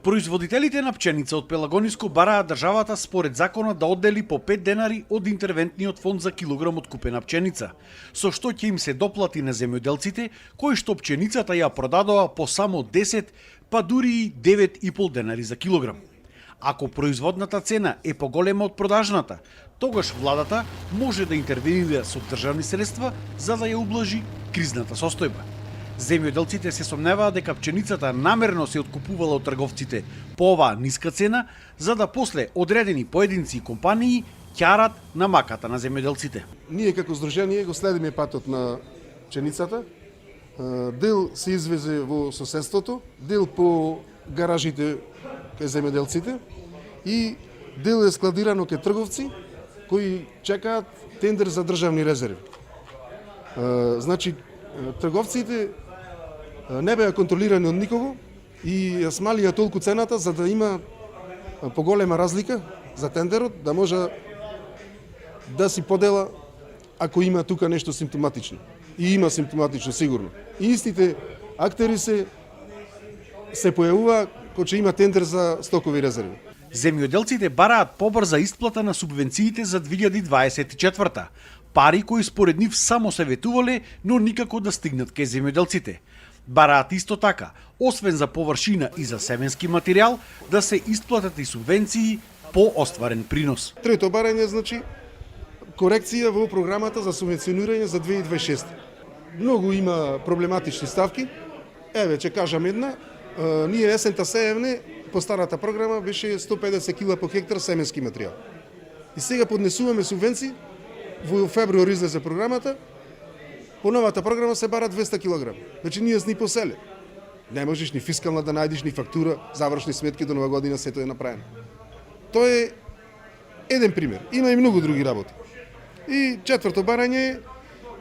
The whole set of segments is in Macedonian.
Производителите на пченица од Пелагониско бараат државата според законот да оддели по 5 денари од интервентниот фонд за килограм откупена пченица, со што ќе им се доплати на земјоделците кои што пченицата ја продадоа по само 10, па дури и 9,5 денари за килограм. Ако производната цена е поголема од продажната, тогаш владата може да интервенира со државни средства за да ја ублажи кризната состојба. Земјоделците се сомневаат дека пченицата намерно се откупувала од трговците по оваа ниска цена, за да после одредени поединци и компании ќарат на маката на земјоделците. Ние како здружение го следиме патот на пченицата. Дел се извезе во соседството, дел по гаражите кај земјоделците и дел е складирано кај трговци кои чекаат тендер за државни резерви. Значи, трговците не беа контролирани од никого и ја смалија толку цената за да има поголема разлика за тендерот, да може да си подела ако има тука нешто симптоматично. И има симптоматично сигурно. И истите актери се појавува кога ќе има тендер за стокови резерви. Земјоделците бараат побрза исплата на субвенциите за 2024, пари кои според нив само се ветувале, но никако да стигнат кај земјоделците. Бараат исто така, освен за површина и за семенски материјал, да се исплатат и субвенции по остварен принос. Трето барање значи корекција во програмата за субвенционирање за 2026. Многу има проблематични ставки. Еве, ќе кажам една. Ние есента сеевне по старата програма беше 150 кила по хектар семенски материјал. И сега поднесуваме субвенции, во февруари излезе програмата, по новата програма се бара 200 кг. Значи ние сни поселе. Не можеш ни фискална да најдеш, ни фактура, завршни сметки до нова година, сето е направено. Тоа е еден пример. Има и многу други работи. И четврто барање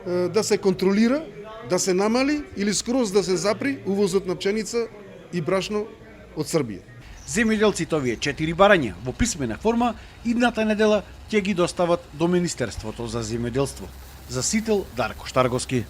е да се контролира, да се намали или скроз да се запри увозот на пченица и брашно од Србија. Земјоделците овие 4 барања во писмена форма идната недела ќе ги достават до Министерството за земјоделство. За Сител, Дарко Штарговски.